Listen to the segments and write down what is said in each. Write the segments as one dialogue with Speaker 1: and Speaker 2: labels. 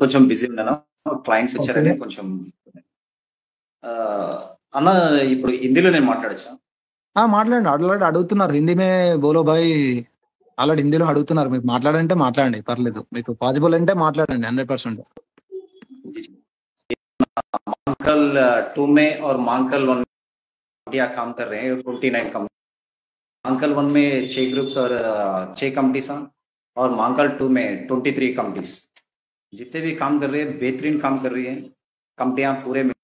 Speaker 1: కొంచెం బిజీ ఉన్నాను. Clients
Speaker 2: okay
Speaker 1: వచ్చారని కొంచెం అన్న ఇప్పుడు హిందీలో నేను మాట్లాడచ్చా?
Speaker 2: మాట్లాడండి. ఆల్రెడీ అడుగుతున్నారు హిందీ మే బోలో భాయ్, ఆల్రెడీ హిందీలో అడుగుతున్నారు. మీకు మాట్లాడంటే మాట్లాడండి, పర్లేదు. మీకు పాసిబుల్ అంటే మాట్లాడండి 100%.
Speaker 1: मांकल 2 में और मांकल 1 में काम कर रहे हैं 29 कंपनी। मांकल 1 में 6 ग्रुप्स और 6 कंपनीज हैं और मांकल 2 में 23 कंपनीज। जितने भी काम कर रहे हैं बेहतरीन काम कर रही है कंपनियां पूरे में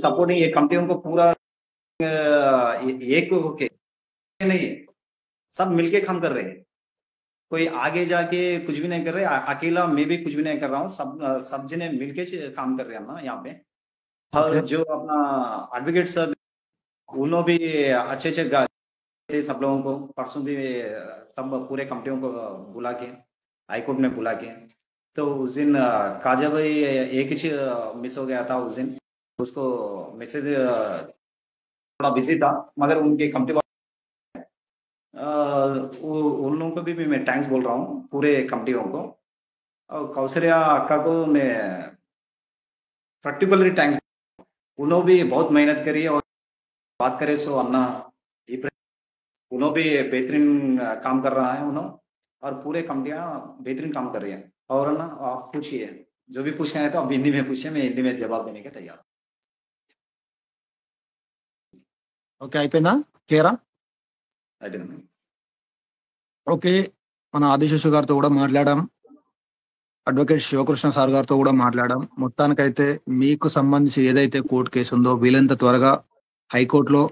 Speaker 1: सपोर्टिंग। ये कंपनियों को पूरा एक होके नहीं, सब मिलके काम कर रहे हैं। कोई आगे जाके कुछ भी नहीं कर रहे, अकेला मैं भी कुछ भी नहीं कर रहा हूँ। सब जने मिलके काम कर रहे हैं ना यहाँ पे। और
Speaker 2: ओके
Speaker 1: जो अपना एडवोकेट सर उन्होंने भी अच्छे सब लोगों को परसों भी सब पूरे कंपनियों को बुला के हाईकोर्ट में बुला के, तो उस दिन काजा भाई एक ही मिस हो गया था उस दिन। उसको मैसेज थोड़ा बिजी था, मगर उनके कंपनी उन लोगों को भी मैं थैंक्स बोल रहा हूँ पूरे कंपनियों को। और कौशल्या अक्का को मैं पर्टिकुलरली थैंक्स। उन्होंने भी बहुत मेहनत करी है। और बात करें सो अन्ना उन्होंने भी बेहतरीन काम कर रहा है उन्होंने, और पूरे कंपनियां बेहतरीन काम कर रही है। और ना आप पूछिए, जो भी पूछना है तो आप हिंदी में पूछिए, मैं हिंदी में जवाब देने के तैयार।
Speaker 2: ఓకే అయిపోయిందా? క్లియరా?
Speaker 1: అయిపోయింది.
Speaker 2: ఓకే, మన ఆదిశేషు గారితో కూడా మాట్లాడాం, అడ్వకేట్ శివకృష్ణ సార్ గారితో కూడా మాట్లాడాం. మొత్తానికైతే మీకు సంబంధించి ఏదైతే కోర్టు కేసు ఉందో వీలైనంత త్వరగా హైకోర్టులో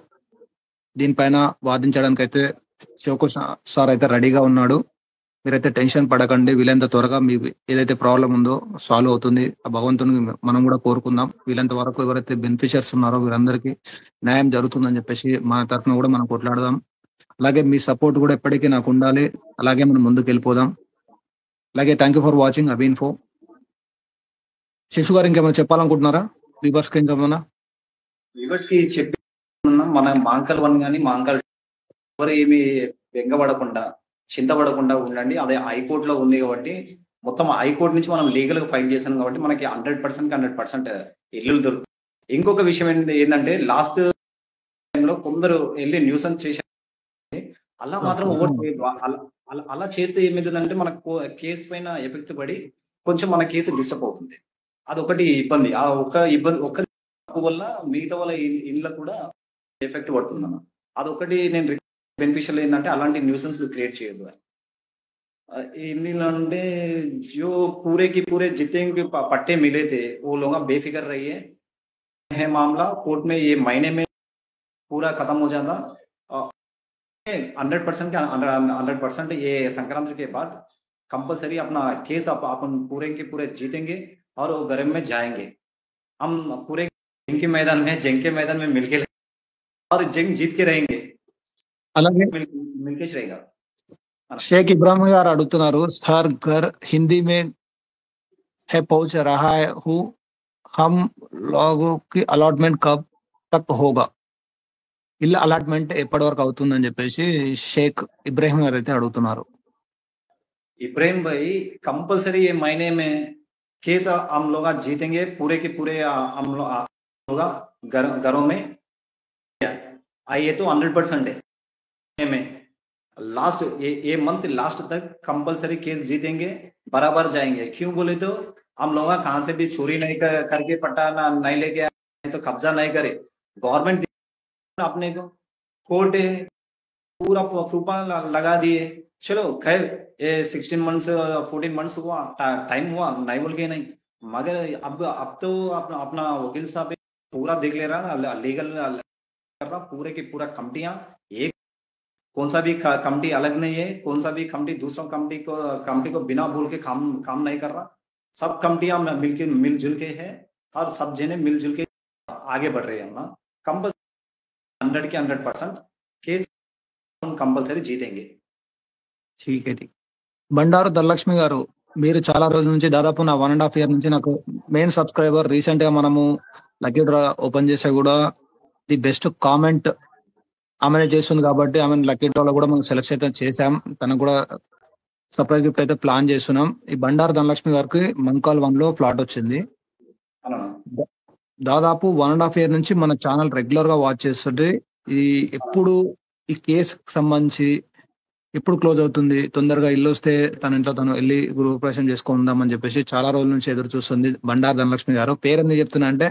Speaker 2: దీనిపైన వాదించడానికి అయితే శివకృష్ణ సార్ అయితే రెడీగా ఉన్నాడు. మీరైతే టెన్షన్ పడకండి, వీలైనంత త్వరగా మీ ఏదైతే ప్రాబ్లం ఉందో సాల్వ్ అవుతుంది. ఆ భగవంతుని మనం కూడా కోరుకుందాం. వీలైనంత వరకు ఎవరైతే బెనిఫిషియర్స్ ఉన్నారో వీరందరికీ న్యాయం జరుగుతుందని చెప్పేసి మన తరఫున కూడా మనం కొట్లాడదాం. అలాగే మీ సపోర్ట్ కూడా ఎప్పటికీ నాకు ఉండాలి. అలాగే మనం ముందుకు వెళ్ళిపోదాం. అలాగే థ్యాంక్ యూ ఫర్ వాచింగ్ అబిన్ఫో. శశు గారు ఇంకేమైనా చెప్పాలనుకుంటున్నారా? వ్యూవర్స్ కి ఇంకేమైనా?
Speaker 1: వ్యూవర్స్ కి చెప్పి మన మాంకల్ 1 కానీ మాంకల్ ఎవరు ఏమి బెంగపడకుండా చింతపడకుండా ఉండండి. అదే హైకోర్టులో ఉంది కాబట్టి మొత్తం హైకోర్టు నుంచి మనం లీగల్ గా ఫైట్ చేసాం కాబట్టి మనకి 100% ఇల్లు దొరుకుతుంది. ఇంకొక విషయం ఏంటంటే లాస్ట్ టైంలో కొందరు వెళ్ళి న్యూసెన్స్ చేశారు. అలా మాత్రం అలా చేస్తే ఏమవుతుందంటే మనకు కేసు పైన ఎఫెక్ట్ పడి కొంచెం మన కేసు డిస్టర్బ్ అవుతుంది. అదొకటి ఇబ్బంది. ఆ ఒక్క వల్ల మిగతా వాళ్ళ ఇళ్ళ కూడా ఎఫెక్ట్ పడుతుంది అన్న. అదొకటి నేను బెనిఫిషియల్ ఏంటంటే అలాంటి న్యూసెన్స్ క్రియేట్ చేయదు. ఏంటంటే जो पूरे की पूरे जितने भी पट्टे मिले थे वो लोग बेफिक्र रहिए है मामला कोर्ट में ये महीने में पूरा खत्म हो जाता। 100% ये संक्रांति के बाद कंपलसरी अपना केस अपन पूरे के पूरे जीतेंगे और वो घर में जाएंगे। हम पूरे जंग के मैदान में मिलके और जंग जीत के रहेंगे।
Speaker 2: అలాగే
Speaker 1: मिलके रहेगा।
Speaker 2: షేక్ ఇబ్రాహిం గారు అడుగుతున్నారు, సార్ घर हिंदी में है पहुंच रहा है हूँ, हम लोगों की अलॉटमेंट कब तक होगा? ఇల్లు అలాట్మెంట్ ఎప్పటి వరకు అవుతుందని చెప్పేసి షేక్ ఇబ్రాహిం గారు అయితే అడుగుతున్నారు.
Speaker 1: इब्राहिम भाई कंपलसरी ये महीने में केस हम लोग जीतेंगे पूरे के पूरे। हम लोग घरों में आइए तो 100% है में लास्ट ये मंथ लास्ट तक कंपलसरी केस जीतेंगे, बराबर जाएंगे। क्यों बोले तो हम लोग कहाँ से भी चोरी नहीं करके पट्टा नहीं लेके आए तो कब्जा नहीं करे। गवर्नमेंट अपने को कोर्ट है पूरा प्रूफा लगा दिए। चलो खैर ये 16 मंथ्स 14 मंथ्स हुआ, टाइम हुआ, नहीं बोल के नहीं, मगर अब तो अपना वकील साहब पूरा देख ले रहा ना, लीगल कर रहा पूरे की पूरा कंपनियां एक कौन सा भी कंपनी अलग नहीं है, कौन सा भी कंपनी दूसरों कंपनी को बिना बोल के काम नहीं कर रहा। सब कंपनियां मिलजुल के है और सब जने मिलजुल के आगे बढ़ रहे हैं ना। कंपल्सरी 100% केस कंपल्सरी जीतेंगे।
Speaker 2: ठीक है ठीक. బండారు ధనలక్ష్మి గారు, మీరు చాలా రోజుల నుంచి దాదాపు నా 1.5 year నుంచి నాకు మెయిన్ సబ్స్క్రైబర్. రీసెంట్ గా మనము లక్కీ డ్రా ఓపెన్ చేసే కూడా ది బెస్ట్ కామెంట్ ఆమెనే చేస్తుంది కాబట్టి ఆమె లక్కీ డ్రాలో కూడా మనం సెలెక్ట్ అయితే చేసాం. తనకు కూడా సర్ప్రైజ్ గిఫ్ట్ అయితే ప్లాన్ చేస్తున్నాం. ఈ బండారు ధనలక్ష్మి గారికి మంకాల్ 1 లో ఫ్లాట్ వచ్చింది.
Speaker 1: అవునా
Speaker 2: ద- దాదాపు 1.5 year నుంచి మన ఛానల్ రెగ్యులర్ గా వాచ్ చేస్తుంటే ఈ ఎప్పుడు ఈ కేసుకి సంబంధించి ఎప్పుడు క్లోజ్ అవుతుంది, తొందరగా ఇల్లు వస్తే తన ఇంట్లో తను వెళ్ళి గృహప్రవేశం చేసుకుందాం అని చెప్పేసి చాలా రోజుల నుంచి ఎదురు చూస్తుంది బండారు ధనలక్ష్మి గారు. పేరు ఎందుకు చెప్తున్నా అంటే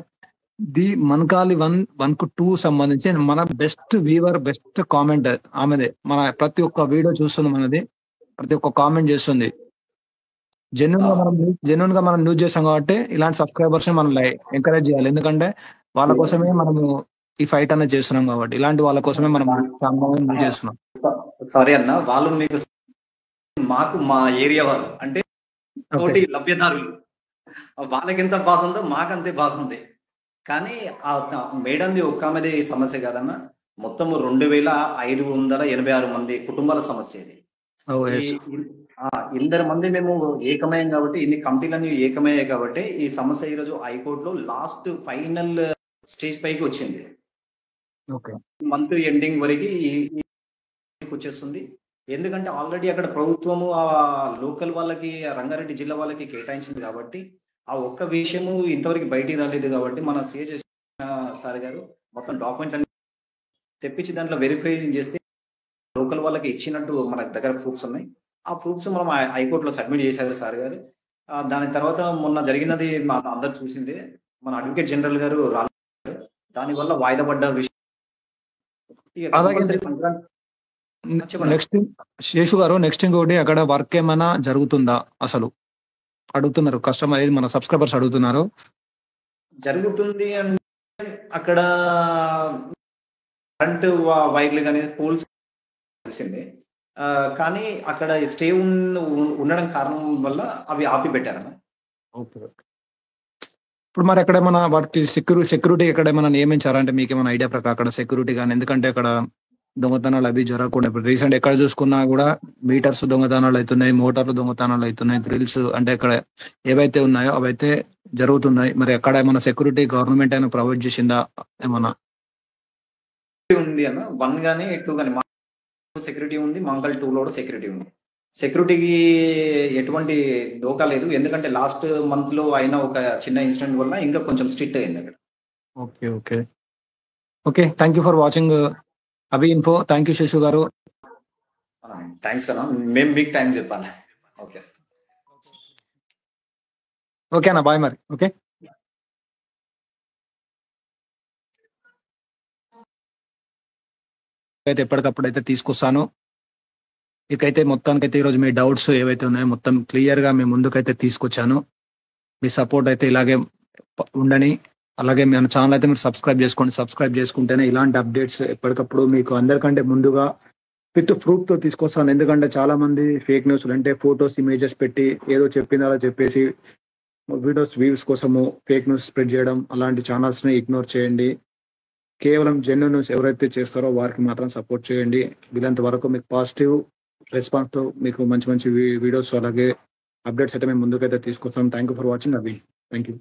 Speaker 2: ది మనకాలి 1 కు 2 సంబంధించి మన బెస్ట్ వ్యూవర్, బెస్ట్ కామెంట్ ఆమెదే. మన ప్రతి ఒక్క వీడియో చూస్తుంది, మనది ప్రతి ఒక్క కామెంట్ చేస్తుంది. జెన్యున్ గా మనం న్యూస్ చేస్తాం కాబట్టి ఇలాంటి సబ్స్క్రైబర్స్ ని మనం ఎంకరేజ్ చేయాలి. ఎందుకంటే వాళ్ళ కోసమే మనము ఈ ఫైట్ అనేది చేస్తున్నాం కాబట్టి, ఇలాంటి వాళ్ళ కోసమే మనం చాలా న్యూస్ చేస్తున్నాం.
Speaker 1: సారీ అన్న, వాళ్ళు మీకు మాకు మా ఏరియా వాళ్ళు అంటే తోటి లభ్యదారులు, వాళ్ళకి ఎంత బాగుందో మాకు అంతే బాగుంది. కానీ ఆ మేడంది ఒక్క ఆమెది సమస్య కాదన్న, మొత్తం 2586 మంది కుటుంబాల సమస్య ఇది. ఇందరు మంది మేము ఏకమయం కాబట్టి, ఇన్ని కమిటీలన్నీ ఏకమయ్యాయి కాబట్టి ఈ సమస్య ఈరోజు హైకోర్టులో లాస్ట్ ఫైనల్ స్టేజ్ పైకి వచ్చింది. మంత్ ఎండింగ్ వరకు వచ్చేస్తుంది. ఎందుకంటే ఆల్రెడీ అక్కడ ప్రభుత్వము ఆ లోకల్ వాళ్ళకి, రంగారెడ్డి జిల్లా వాళ్ళకి కేటాయించింది కాబట్టి ఆ ఒక్క విషయము ఇంతవరకు బయటికి రాలేదు. కాబట్టి మన సిఎస్ సార్ గారు మొత్తం డాక్యుమెంట్ అన్ని తెప్పించి దాంట్లో వెరిఫై చేస్తే లోకల్ వాళ్ళకి ఇచ్చినట్టు మన దగ్గర ప్రూఫ్స్ ఉన్నాయి. ఆ ప్రూఫ్స్ మనం హైకోర్టులో సబ్మిట్ చేశారు సార్ గారు. దాని తర్వాత మొన్న జరిగినది మా అందరు చూసింది, మన అడ్వకేట్ జనరల్ గారు దానివల్ల వాయిదా పడ్డ విషయం.
Speaker 2: నెక్స్ట్ శేషు గారు, నెక్స్ట్ ఇంకోటి, అక్కడ వర్క్ ఏమైనా జరుగుతుందా అసలు అడుగుతున్నారు కస్టమర్, ఏది మన సబ్స్క్రైబర్స్ అడుగుతున్నారు.
Speaker 1: జరుగుతుంది అంటే అక్కడ కరెంట్ వైర్లు కానీ పోల్స్ తెలిసిందే, కానీ అక్కడ స్టే ఉండడం కారణం వల్ల అవి ఆపి పెట్టారన్న.
Speaker 2: ఇప్పుడు మరి ఎక్కడ మన వాటికి సెక్యూరిటీ ఎక్కడేమైనా నియమించారా అంటే మీకు ఏమైనా ఐడియా ప్రకారం అక్కడ సెక్యూరిటీ కానీ? ఎందుకంటే అక్కడ దొంగతనాలు అవి జరగకుండా, ఇప్పుడు రీసెంట్ ఎక్కడ చూసుకున్నా కూడా మీటర్స్ దొంగతనాలు అవుతున్నాయి, మోటార్లు దొంగతనాలు అవుతున్నాయి, గ్రిల్స్ అంటే ఇక్కడ ఏవైతే ఉన్నాయో అవైతే జరుగుతున్నాయి. మరి అక్కడ ఏమైనా సెక్యూరిటీ గవర్నమెంట్ అయినా ప్రొవైడ్ చేసిందా ఏమన్నా?
Speaker 1: ఉంది అన్న, 1 కానీ 2 కానీ సెక్యూరిటీ ఉంది, మంగళ 2 లో కూడా సెక్యూరిటీ ఉంది. సెక్యూరిటీకి ఎటువంటి దోకా లేదు. ఎందుకంటే లాస్ట్ మంత్ లో అయిన ఒక చిన్న ఇన్సిడెంట్ వల్ల ఇంకా కొంచెం స్ట్రిక్ట్ అయింది అక్కడ.
Speaker 2: Okay okay okay, thank you for watching Abhi info. Thank you Seshu గారు.
Speaker 1: థ్యాంక్స్ అన్న, మేము మీకు థ్యాంక్స్ చెప్పాలి. ఓకే
Speaker 2: ఓకే అన్న, బాయ్ మరి. ఓకే, అయితే ఎప్పటికప్పుడు అయితే తీసుకొస్తాను. ఇకైతే మొత్తానికైతే ఈరోజు మీ డౌట్స్ ఏవైతే ఉన్నాయో మొత్తం క్లియర్ గా మీ ముందుకైతే తీసుకొచ్చాను. మీ సపోర్ట్ అయితే ఇలాగే ఉండని, అలాగే మన ఛానల్ అయితే మీరు సబ్స్క్రైబ్ చేసుకోండి. సబ్స్క్రైబ్ చేసుకుంటేనే ఇలాంటి అప్డేట్స్ ఎప్పటికప్పుడు మీకు అందరికంటే ముందుగా విత్ ప్రూఫ్ తో తీసుకొస్తాను. ఎందుకంటే చాలా మంది ఫేక్ న్యూస్ అంటే ఫొటోస్, ఇమేజెస్ పెట్టి ఏదో చెప్పిందా చెప్పేసి వీడియోస్ వ్యూస్ కోసము ఫేక్ న్యూస్ స్ప్రెడ్ చేయడం, అలాంటి ఛానల్స్ ని ఇగ్నోర్ చేయండి. కేవలం జెన్యూన్ న్యూస్ ఎవరైతే చేస్తారో వారికి మాత్రం సపోర్ట్ చేయండి. వీళ్ళంత వరకు మీకు పాజిటివ్ రెస్పాన్స్ తో మీకు మంచి మంచి వీడియోస్ అలాగే అప్డేట్స్ అయితే మేము ముందుకైతే తీసుకొస్తాం. థ్యాంక్ యూ ఫర్ వాచింగ్ అవి. Thank you.